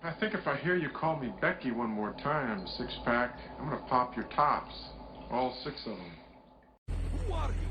I think if I hear you call me Becky one more time, six-pack, I'm gonna pop your tops. All six of them. Who are you?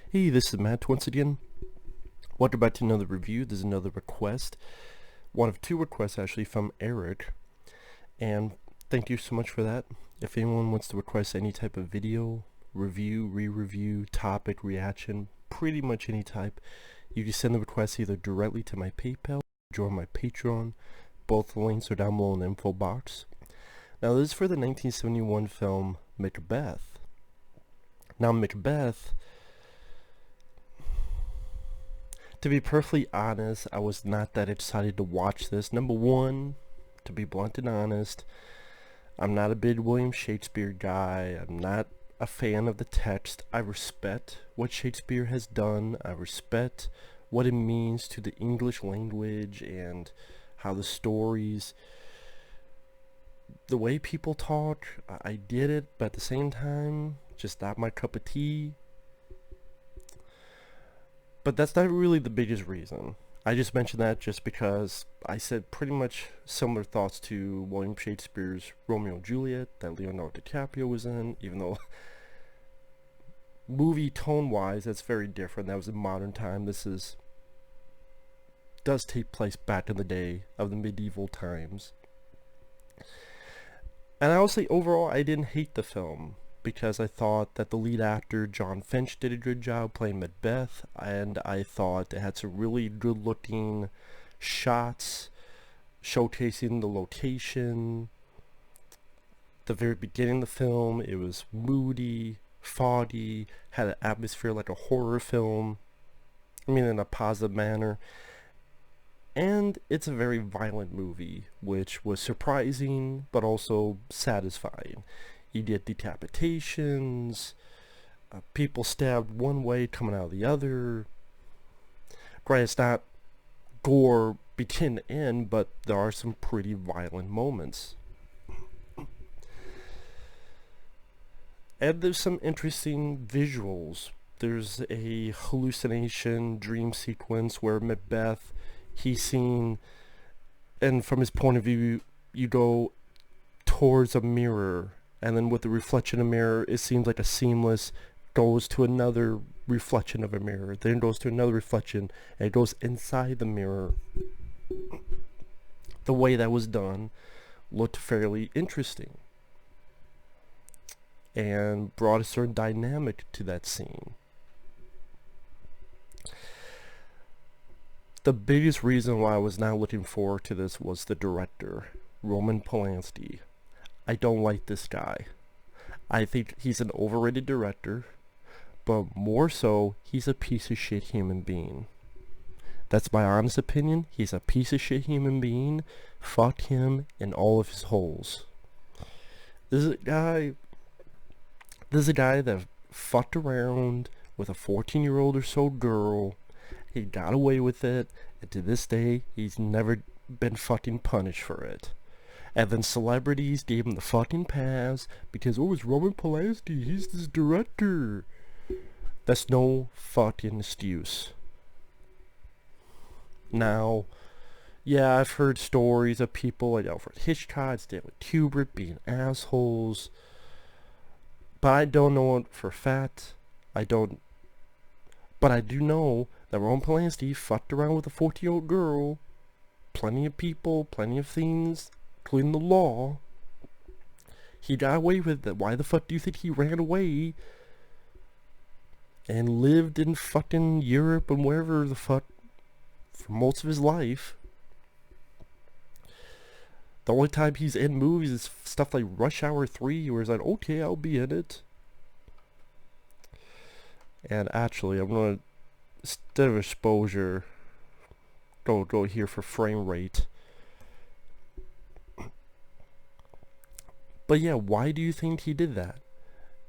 Hey, this is Matt once again. Welcome back to another review. There's another request. One of two requests actually from Eric. And thank you so much for that. If anyone wants to request any type of video, review, re-review, topic, reaction, pretty much any type, you can send the request either directly to my PayPal or join my Patreon. Both links are down below in the info box. Now this is for the 1971 film Macbeth. Now Macbeth, to be perfectly honest, I was not that excited to watch this. Number one, to be blunt and honest, I'm not a big William Shakespeare guy. I'm not a fan of the text. I respect what Shakespeare has done. I respect what it means to the English language and how the stories, the way people talk, I get it, but at the same time, just not my cup of tea. But that's not really the biggest reason. I just mentioned that just because I said pretty much similar thoughts to William Shakespeare's Romeo and Juliet that Leonardo DiCaprio was in, even though movie tone-wise that's very different. That was in modern time. This does take place back in the day of the medieval times. And I will say overall I didn't hate the film, because I thought that the lead actor, Jon Finch, did a good job playing Macbeth, and I thought it had some really good looking shots showcasing the location. The very beginning of the film, it was moody, foggy, had an atmosphere like a horror film, I mean in a positive manner. And it's a very violent movie, which was surprising but also satisfying. You get decapitations, people stabbed one way coming out the other. Granted, it's not gore begin to end, but there are some pretty violent moments. And there's some interesting visuals. There's a hallucination dream sequence where Macbeth, he's seen, and from his point of view, you go towards a mirror, and then with the reflection of a mirror, it seems like a seamless goes to another reflection of a mirror, then goes to another reflection, and it goes inside the mirror. The way that was done looked fairly interesting and brought a certain dynamic to that scene. The biggest reason why I was not looking forward to this was the director, Roman Polanski. I don't like this guy. I think he's an overrated director, but more so, he's a piece of shit human being. That's my honest opinion. He's a piece of shit human being. Fuck him in all of his holes. This is a guy that fucked around with a 14-year-old or so girl. He got away with it, and to this day, he's never been fucking punished for it. And then celebrities gave him the fucking pass because, oh, it's Roman Polanski, he's this director. That's no fucking excuse. Now, yeah, I've heard stories of people like Alfred Hitchcock, Stanley Kubrick being assholes. But I don't know it for a fact. But I do know that Roman Polanski fucked around with a 14-year-old girl. Plenty of people, plenty of things, including the law. He got away with it. Why the fuck do you think he ran away and lived in fucking Europe and wherever the fuck for most of his life? The only time he's in movies is stuff like Rush Hour 3, where he's like, okay, I'll be in it. And actually, I'm going to, instead of exposure, go here for frame rate. But yeah, why do you think he did that?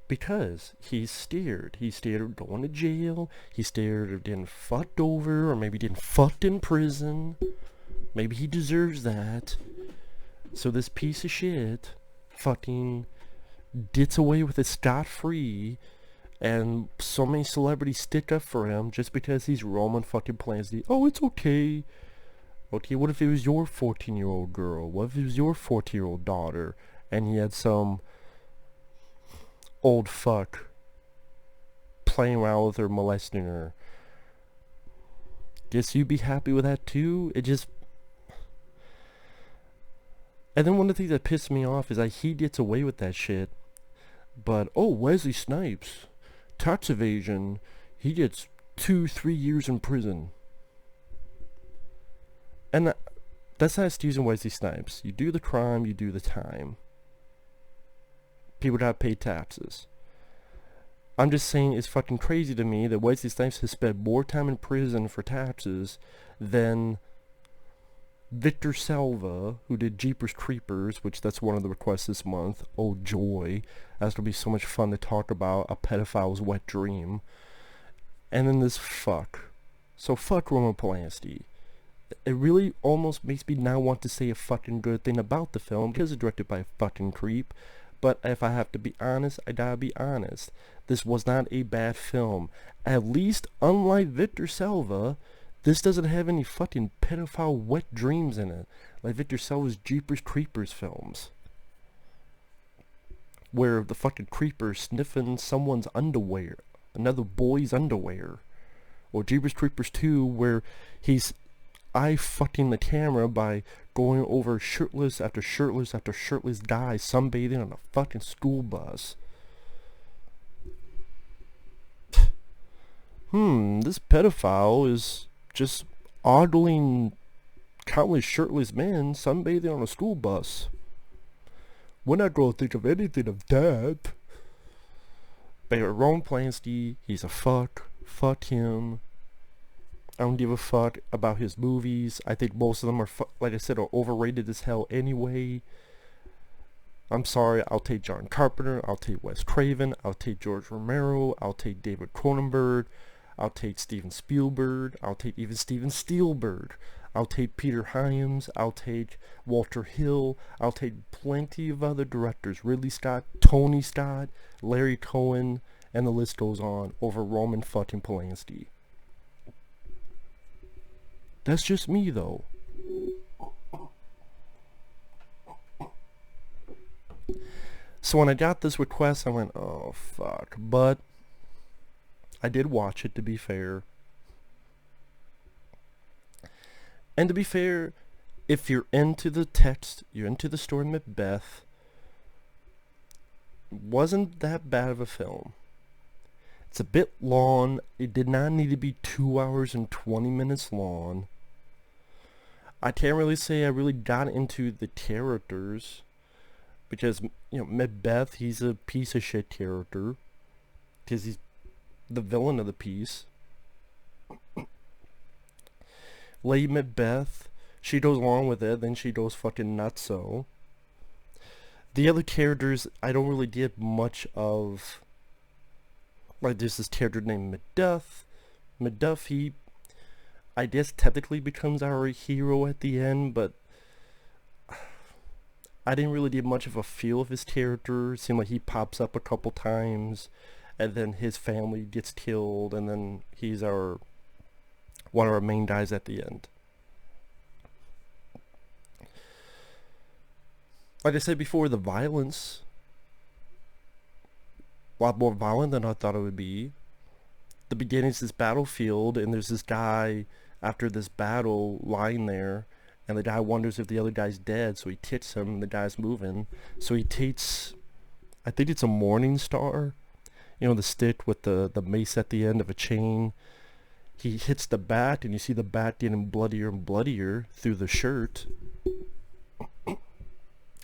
Because he's scared. He's scared of going to jail. He's scared of getting fucked over, or maybe getting fucked in prison. Maybe he deserves that. So this piece of shit fucking gets away with it scot-free, and so many celebrities stick up for him just because he's Roman fucking Polanski. Oh, it's okay. Okay, what if it was your 14-year-old girl? What if it was your 14-year-old daughter, and he had some old fuck playing around with her, molesting her? Guess you'd be happy with that too? It just... And then one of the things that pissed me off is that he gets away with that shit. But, oh, Wesley Snipes, tax evasion, he gets 2-3 years in prison. And that's not excusing Wesley Snipes. You do the crime, you do the time. People gotta pay taxes. I'm just saying it's fucking crazy to me that Wesley Snipes has spent more time in prison for taxes than Victor Salva, who did Jeepers Creepers, which that's one of the requests this month. Oh joy, that's gonna be so much fun to talk about a pedophile's wet dream. And then this fuck. So fuck Roman Polanski. It really almost makes me now want to say a fucking good thing about the film because it's directed by a fucking creep. But if I have to be honest, I gotta be honest. This was not a bad film. At least, unlike Victor Salva, this doesn't have any fucking pedophile wet dreams in it, like Victor Salva's Jeepers Creepers films, where the fucking creeper's sniffing someone's underwear, another boy's underwear. Or Jeepers Creepers 2, where he's eye-fucking the camera by going over shirtless after shirtless after shirtless guys sunbathing on a fucking school bus. This pedophile is just ogling countless shirtless men sunbathing on a school bus. We're not going to think of anything of that. But Roman Polanski, he's a fuck. Fuck him. I don't give a fuck about his movies. I think most of them are, like I said, are overrated as hell anyway. I'm sorry, I'll take John Carpenter, I'll take Wes Craven, I'll take George Romero, I'll take David Cronenberg, I'll take Steven Spielberg, I'll take even Steven Spielberg, I'll take Peter Hyams, I'll take Walter Hill, I'll take plenty of other directors, Ridley Scott, Tony Scott, Larry Cohen, and the list goes on, over Roman fucking Polanski. That's just me, though. So when I got this request, I went, oh, fuck. But I did watch it, to be fair. And to be fair, if you're into the text, you're into the story of Macbeth, it wasn't that bad of a film. It's a bit long. It did not need to be 2 hours and 20 minutes long. I can't really say I really got into the characters, because, you know, Macbeth, he's a piece of shit character, because he's the villain of the piece. Lady Macbeth, she goes along with it, then she goes fucking nutso. The other characters, I don't really get much of. Like, there's this character named Macduff. Macduff, he, I guess, technically becomes our hero at the end, but I didn't really get much of a feel of his character. It seemed like he pops up a couple times, and then his family gets killed, and then he's one of our main guys at the end. Like I said before, the violence, a lot more violent than I thought it would be. The beginning's this battlefield, and there's this guy after this battle lying there, and the guy wonders if the other guy's dead, so he kicks him, and the guy's moving. So he takes, I think it's a morning star, the stick with the mace at the end of a chain. He hits the bat, and you see the bat getting bloodier and bloodier through the shirt.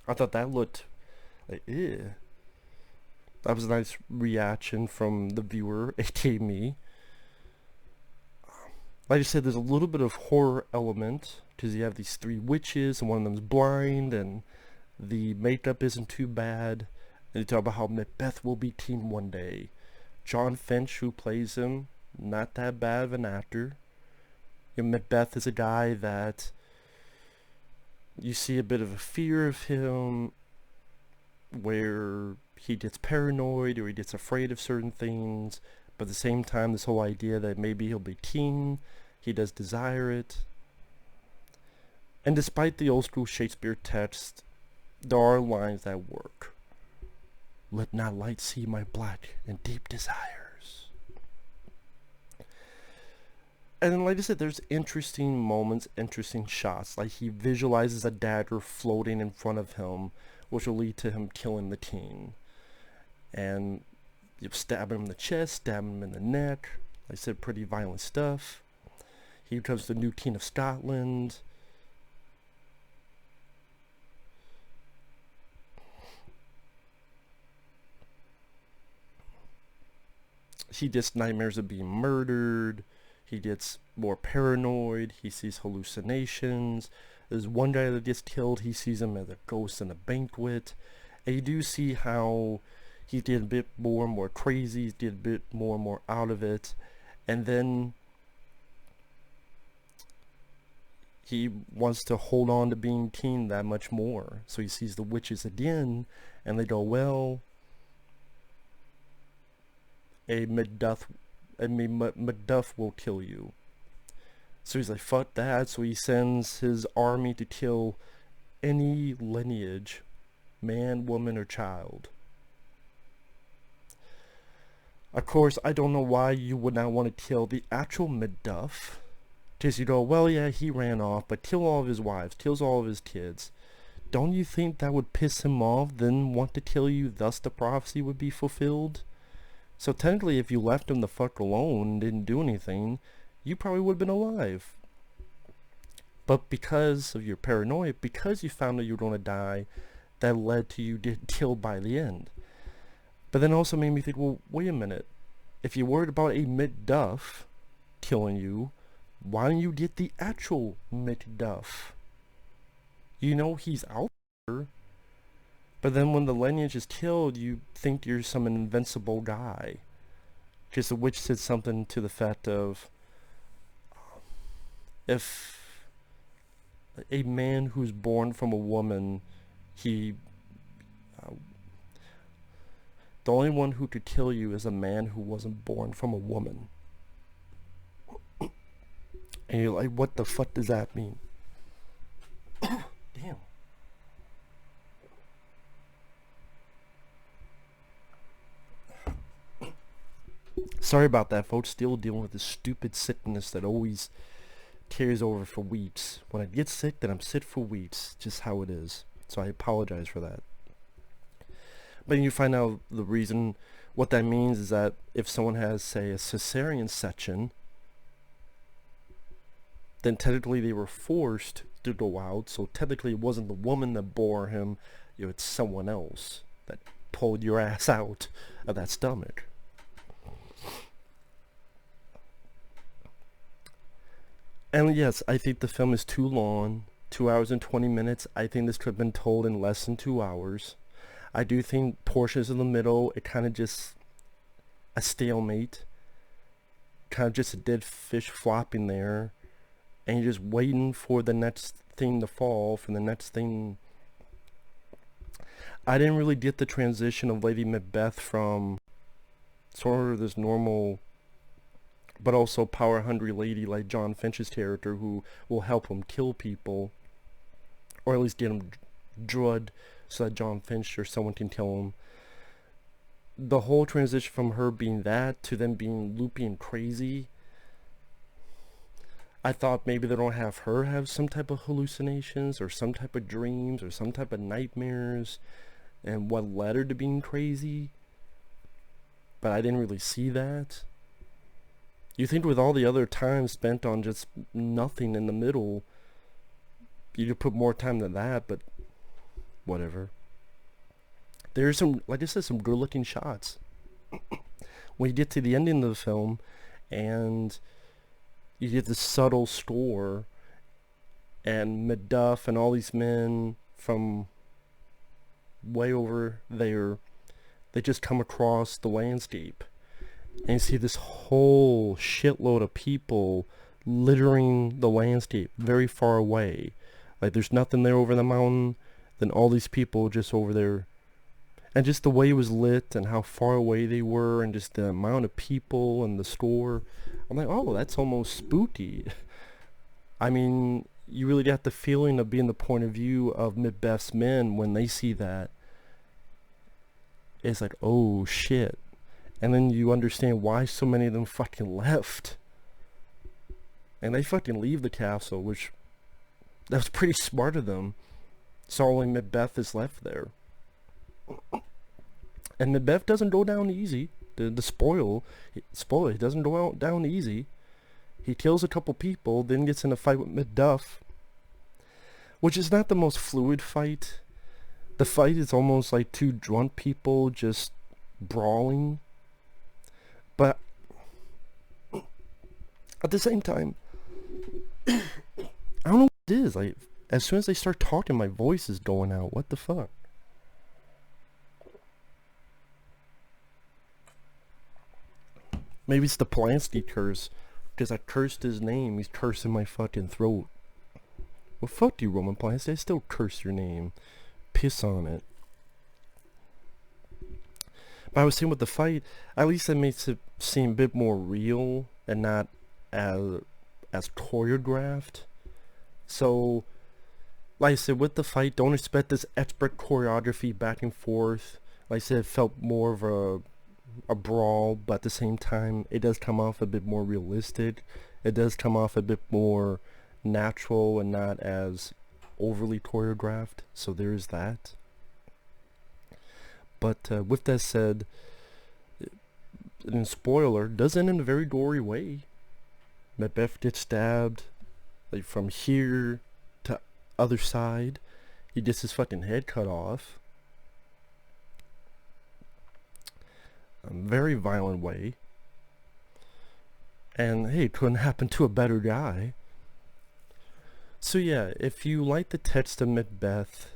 I thought that looked like, ew. That was a nice reaction from the viewer, aka me. Like I said, there's a little bit of horror element, because you have these 3 witches, and one of them's blind, and the makeup isn't too bad. And you talk about how Macbeth will be teen one day. Jon Finch, who plays him, not that bad of an actor. Macbeth is a guy that you see a bit of a fear of him, where he gets paranoid or he gets afraid of certain things, but at the same time this whole idea that maybe he'll be teen, he does desire it. And despite the old school Shakespeare text, there are lines that work. Let not light see my black and deep desires. And then, like I said, there's interesting moments, interesting shots. Like he visualizes a dagger floating in front of him, which will lead to him killing the teen. And you stab him in the chest, stab him in the neck. Like I said, pretty violent stuff. He becomes the new king of Scotland. He gets nightmares of being murdered. He gets more paranoid. He sees hallucinations. There's one guy that gets killed. He sees him as a ghost in a banquet. And you do see how he did a bit more and more crazy. He did a bit more and more out of it. And then he wants to hold on to being teen that much more. So he sees the witches again, and they go, well, Macduff will kill you. So he's like, fuck that. So he sends his army to kill any lineage, man, woman, or child. Of course, I don't know why you would not want to kill the actual Macduff. Because you go, well, yeah, he ran off, but kill all of his wives, kills all of his kids. Don't you think that would piss him off, then want to kill you, thus the prophecy would be fulfilled? So technically, if you left him the fuck alone and didn't do anything, you probably would have been alive. But because of your paranoia, because you found out you were going to die, that led to you getting killed by the end. But then also made me think, well, wait a minute. If you're worried about a Macduff killing you, why don't you get the actual Macduff? You know he's out there. But then when the lineage is killed, you think you're some invincible guy. Because the witch said something to the fact of, if a man who's born from a woman, the only one who could kill you is a man who wasn't born from a woman. And you're like, what the fuck does that mean? Damn. Sorry about that, folks. Still dealing with this stupid sickness that always carries over for weeks. When I get sick, then I'm sick for weeks. Just how it is. So I apologize for that. But you find out the reason. What that means is that if someone has, say, a cesarean section, then technically they were forced to go out. So technically it wasn't the woman that bore him. It's someone else that pulled your ass out of that stomach. And yes, I think the film is too long. 2 hours and 20 minutes. I think this could have been told in less than 2 hours. I do think portions in the middle, it kind of just a stalemate. Kind of just a dead fish flopping there. And you're just waiting for the next thing to fall, for the next thing I didn't really get the transition of Lady Macbeth from sort of this normal but also power hungry lady like Jon Finch's character who will help him kill people, or at least get him drugged so that Jon Finch or someone can kill him. The whole transition from her being that to them being loopy and crazy, I thought maybe they don't have her have some type of hallucinations or some type of dreams or some type of nightmares and what led her to being crazy, but I didn't really see that. You think with all the other time spent on just nothing in the middle, you could put more time than that, but whatever. There's some, like I said, some good looking shots. When you get to the ending of the film and you get this subtle score and Macduff and all these men from way over there, they just come across the landscape. And you see this whole shitload of people littering the landscape very far away. Like there's nothing there over the mountain, then all these people just over there. And just the way it was lit and how far away they were and just the amount of people and the store. I'm like, oh, that's almost spooky. I mean, you really got the feeling of being the point of view of Macbeth's men when they see that. It's like, oh shit. And then you understand why so many of them fucking left. And they fucking leave the castle, which that was pretty smart of them. So only Macbeth is left there. And Macbeth doesn't go down easy. The spoiler, he doesn't go down easy. He kills a couple people, then gets in a fight with Macduff, which is not the most fluid fight. The fight is almost like two drunk people just brawling. But at the same time, I don't know what it is. Like, as soon as they start talking, my voice is going out. What the fuck? Maybe it's the Polanski curse. Because I cursed his name. He's cursing my fucking throat. Well, fuck you, Roman Polanski. I still curse your name. Piss on it. But I was saying with the fight, at least that makes it seem a bit more real and not as choreographed. So, like I said, with the fight, don't expect this expert choreography back and forth. Like I said, it felt more of a brawl, but at the same time, it does come off a bit more realistic. It does come off a bit more natural and not as overly choreographed. So there is that. But with that said, and spoiler, does end in a very gory way. Macbeth gets stabbed, like from here to other side. He gets his fucking head cut off. A very violent way. And hey, it couldn't happen to a better guy. So yeah, if you like the text of Macbeth,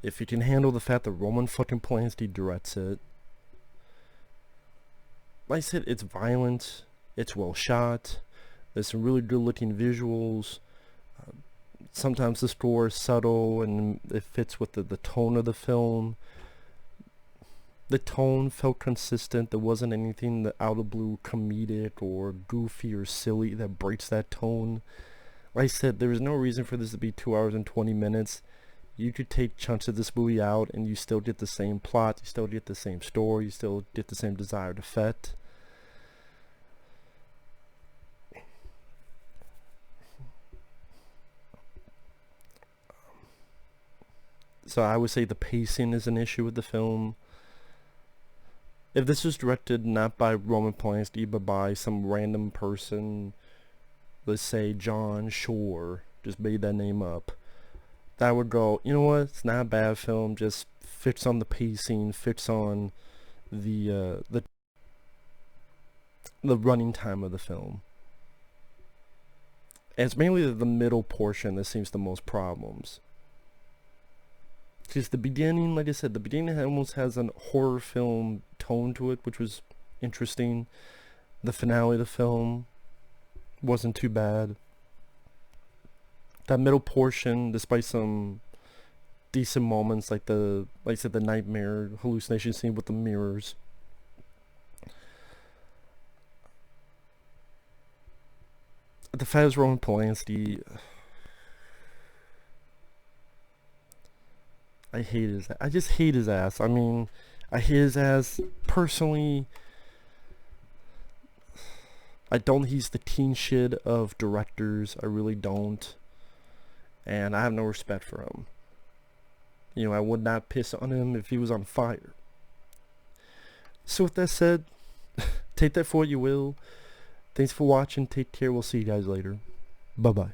if you can handle the fact that Roman fucking Polanski directs it, like I said, it's violent, it's well shot, there's some really good looking visuals, sometimes the score is subtle and it fits with the tone of the film. The tone felt consistent, there wasn't anything that out of blue comedic or goofy or silly that breaks that tone. Like I said, there was no reason for this to be 2 hours and 20 minutes. You could take chunks of this movie out and you still get the same plot, you still get the same story, you still get the same desired effect. So I would say the pacing is an issue with the film. If this was directed not by Roman Polanski but by some random person, let's say John Shore, just made that name up, that would go, you know what, it's not a bad film, just fits on the pacing, fits on the running time of the film. And it's mainly the middle portion that seems the most problems. Because the beginning, like I said, the beginning almost has an horror film tone to it, which was interesting. The finale of the film wasn't too bad. That middle portion, despite some decent moments, like I said, the nightmare hallucination scene with the mirrors. The fact is Roman Polanski, I just hate his ass. I mean, I hate his ass personally. I don't think he's the teen shit of directors. I really don't. And I have no respect for him. You know, I would not piss on him if he was on fire. So with that said, take that for what you will. Thanks for watching. Take care. We'll see you guys later. Bye-bye.